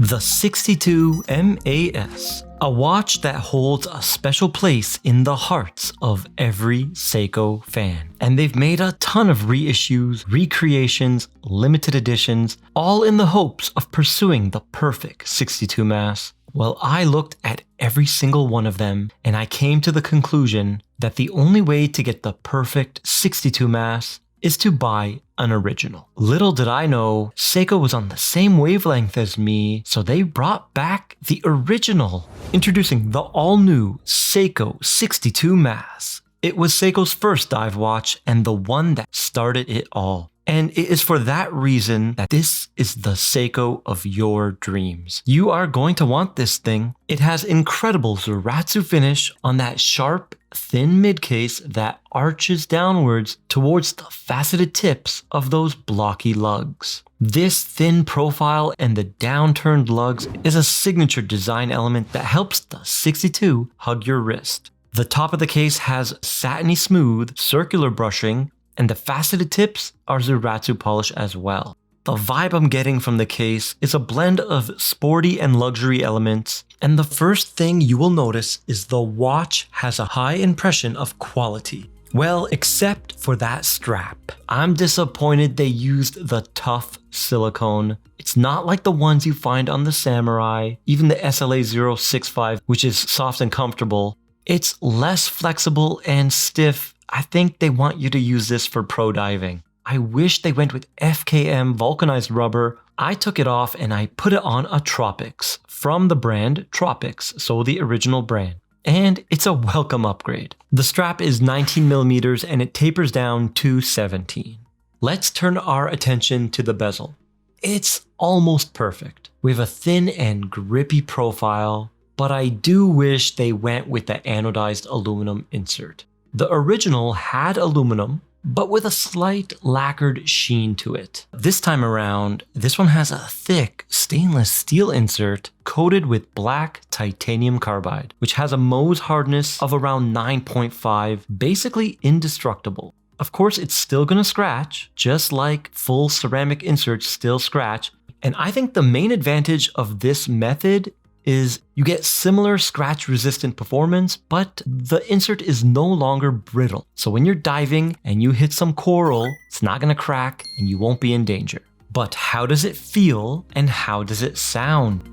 The 62 MAS, a watch that holds a special place in the hearts of every Seiko fan. And they've made a ton of reissues, recreations, limited editions, all in the hopes of pursuing the perfect 62 mass. Well, I looked at every single one of them and I came to the conclusion that the only way to get the perfect 62 mass is to buy an original. Little did I know, Seiko was on the same wavelength as me, so they brought back the original. Introducing the all-new Seiko 62 mass. It was Seiko's first dive watch and the one that started it all. And it is for that reason that this is the Seiko of your dreams. You are going to want this thing. It has incredible Zuratsu finish on that sharp, thin mid-case that arches downwards towards the faceted tips of those blocky lugs. This thin profile and the downturned lugs is a signature design element that helps the 62 hug your wrist. The top of the case has satiny smooth, circular brushing, and the faceted tips are Zuratsu polish as well. The vibe I'm getting from the case is a blend of sporty and luxury elements, and the first thing you will notice is the watch has a high impression of quality. Well, except for that strap. I'm disappointed they used the tough silicone. It's not like the ones you find on the Samurai, even the SLA065, which is soft and comfortable. It's less flexible and stiff. I think they want you to use this for pro diving. I wish they went with FKM vulcanized rubber. I took it off and I put it on a Tropics from the brand Tropics, so the original brand. And it's a welcome upgrade. The strap is 19mm and it tapers down to 17. Let's turn our attention to the bezel. It's almost perfect. We have a thin and grippy profile, but I do wish they went with the anodized aluminum insert. The original had aluminum, but with a slight lacquered sheen to it. This time around, this one has a thick stainless steel insert coated with black titanium carbide, which has a Mohs hardness of around 9.5, basically indestructible. Of course, it's still gonna scratch, just like full ceramic inserts still scratch, and I think the main advantage of this method is you get similar scratch-resistant performance, but the insert is no longer brittle. So when you're diving and you hit some coral, it's not gonna crack and you won't be in danger. But how does it feel and how does it sound?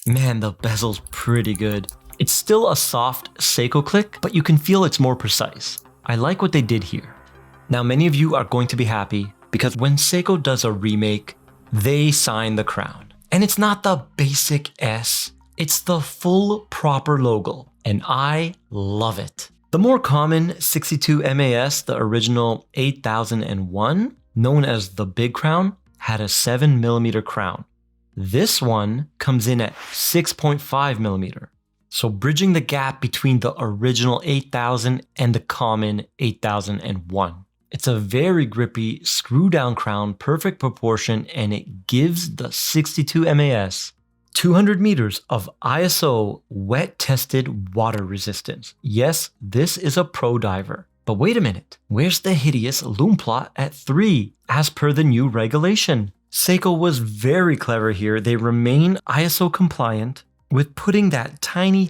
Man, the bezel's pretty good. It's still a soft Seiko click, but you can feel it's more precise. I like what they did here. Now, many of you are going to be happy because when Seiko does a remake, they sign the crown. And it's not the basic S, it's the full proper logo, and I love it. The more common 62 MAS, the original 8001, known as the Big Crown, had a 7mm crown. This one comes in at 6.5mm, so bridging the gap between the original 8000 and the common 8001. It's a very grippy screw-down crown, perfect proportion, and it gives the 62 MAS 200 meters of ISO wet-tested water resistance. Yes, this is a pro diver. But wait a minute, where's the hideous loom plot at 3 as per the new regulation? Seiko was very clever here. They remain ISO compliant with putting that tiny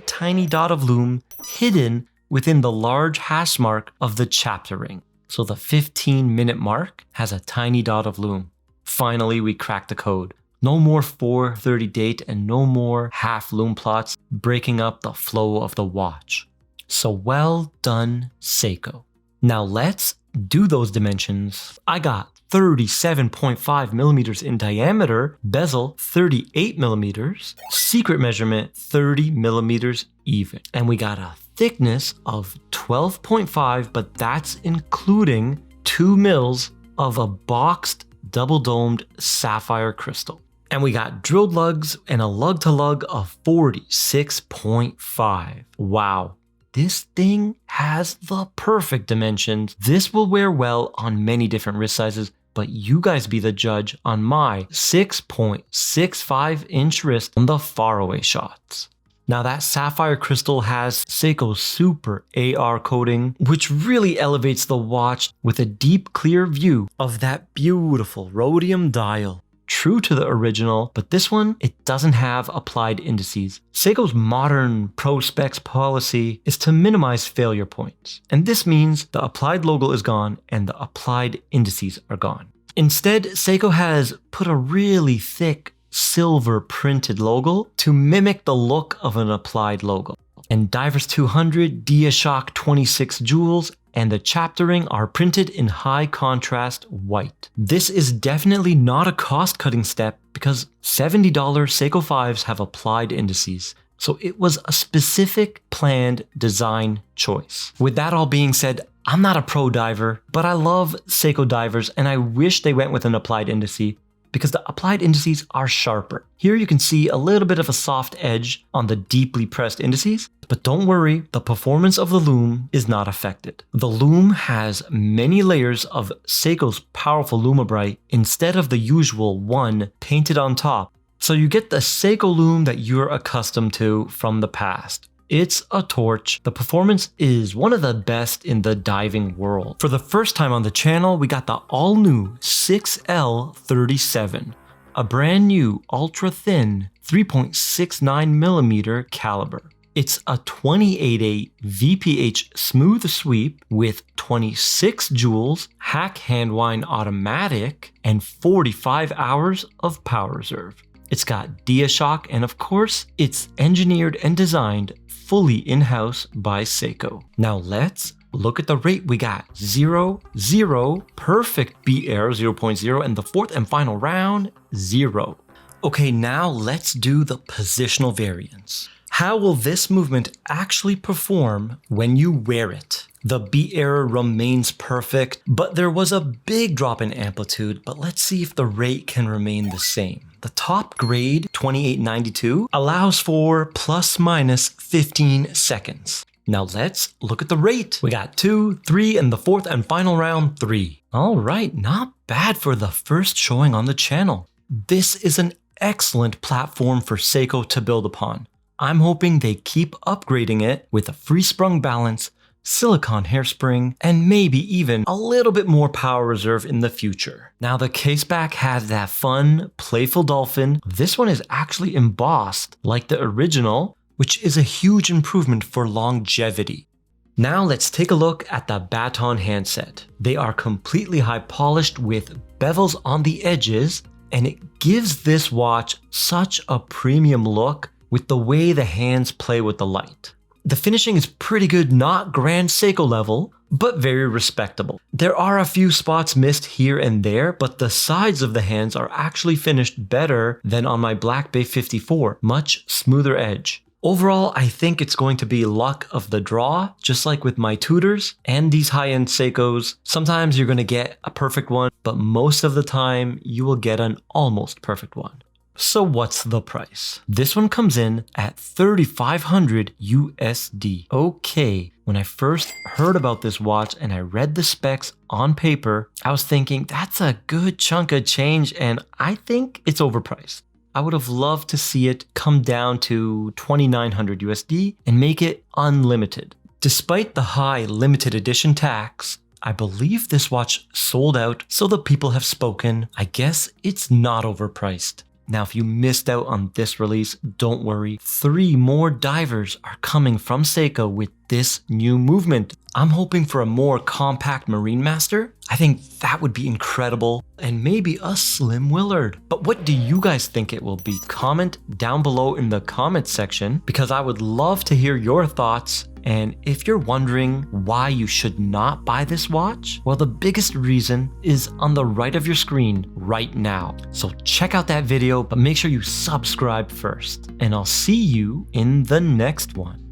dot of loom hidden within the large hash mark of the chapter ring. So the 15-minute mark has a tiny dot of loom. Finally, we cracked the code. No more 4:30 date and no more half loom plots breaking up the flow of the watch. So well done, Seiko. Now let's do those dimensions. I got 37.5mm in diameter, bezel 38mm, secret measurement 30mm even. And we got a thickness of 12.5, but that's including 2 mils of a boxed double-domed sapphire crystal. And we got drilled lugs and a lug-to-lug of 46.5. Wow. This thing has the perfect dimensions. This will wear well on many different wrist sizes, but you guys be the judge on my 6.65 inch wrist on the faraway shots. Now that sapphire crystal has Seiko's super AR coating, which really elevates the watch with a deep clear view of that beautiful rhodium dial. True to the original, but this one, it doesn't have applied indices. Seiko's modern pro specs policy is to minimize failure points, and this means the applied logo is gone and the applied indices are gone. Instead, Seiko has put a really thick silver printed logo to mimic the look of an applied logo. And Divers 200, DiaShock 26 jewels, and the chapter ring are printed in high contrast white. This is definitely not a cost-cutting step because $70 Seiko 5s have applied indices, so it was a specific planned design choice. With that all being said, I'm not a pro diver, but I love Seiko divers and I wish they went with an applied indice because the applied indices are sharper. Here you can see a little bit of a soft edge on the deeply pressed indices, but don't worry, the performance of the loom is not affected. The loom has many layers of Seiko's powerful Lumabrite instead of the usual one painted on top, so you get the Seiko loom that you're accustomed to from the past. It's a torch. The performance is one of the best in the diving world. For the first time on the channel, we got the all-new 6L37, a brand new ultra-thin 3.69mm caliber. It's a 28.8 VPH smooth sweep with 26 joules, hack hand wind automatic, and 45 hours of power reserve. It's got DiaShock, and of course, it's engineered and designed fully in-house by Seiko. Now let's look at the rate. We got 0, 0, perfect beat error 0.0, and the fourth and final round, 0. Okay, now let's do the positional variance. How will this movement actually perform when you wear it? The beat error remains perfect, but there was a big drop in amplitude, but let's see if the rate can remain the same. The top grade 2892 allows for plus minus 15 seconds. Now let's look at the rate. We got 2, 3, and the fourth and final round 3. Alright, not bad for the first showing on the channel. This is an excellent platform for Seiko to build upon. I'm hoping they keep upgrading it with a free sprung balance, silicone hairspring, and maybe even a little bit more power reserve in the future. Now the caseback has that fun, playful dolphin. This one is actually embossed like the original, which is a huge improvement for longevity. Now let's take a look at the baton handset. They are completely high polished with bevels on the edges, and it gives this watch such a premium look with the way the hands play with the light. The finishing is pretty good, not grand Seiko level, but very respectable. There are a few spots missed here and there, but the sides of the hands are actually finished better than on my Black Bay 54, much smoother edge. Overall, I think it's going to be luck of the draw, just like with my Tudors and these high-end Seikos. Sometimes you're going to get a perfect one, but most of the time you will get an almost perfect one. So what's the price? This one comes in at $3,500 USD. Okay, when I first heard about this watch and I read the specs on paper, I was thinking that's a good chunk of change and I think it's overpriced. I would have loved to see it come down to $2,900 USD and make it unlimited. Despite the high limited edition tax, I believe this watch sold out, so the people have spoken. I guess it's not overpriced. Now, if you missed out on this release, don't worry. 3 more divers are coming from Seiko with this new movement. I'm hoping for a more compact Marine Master. I think that would be incredible, and maybe a Slim Willard. But what do you guys think it will be? Comment down below in the comments section, because I would love to hear your thoughts. And if you're wondering why you should not buy this watch, well, the biggest reason is on the right of your screen right now. So check out that video, but make sure you subscribe first. And I'll see you in the next one.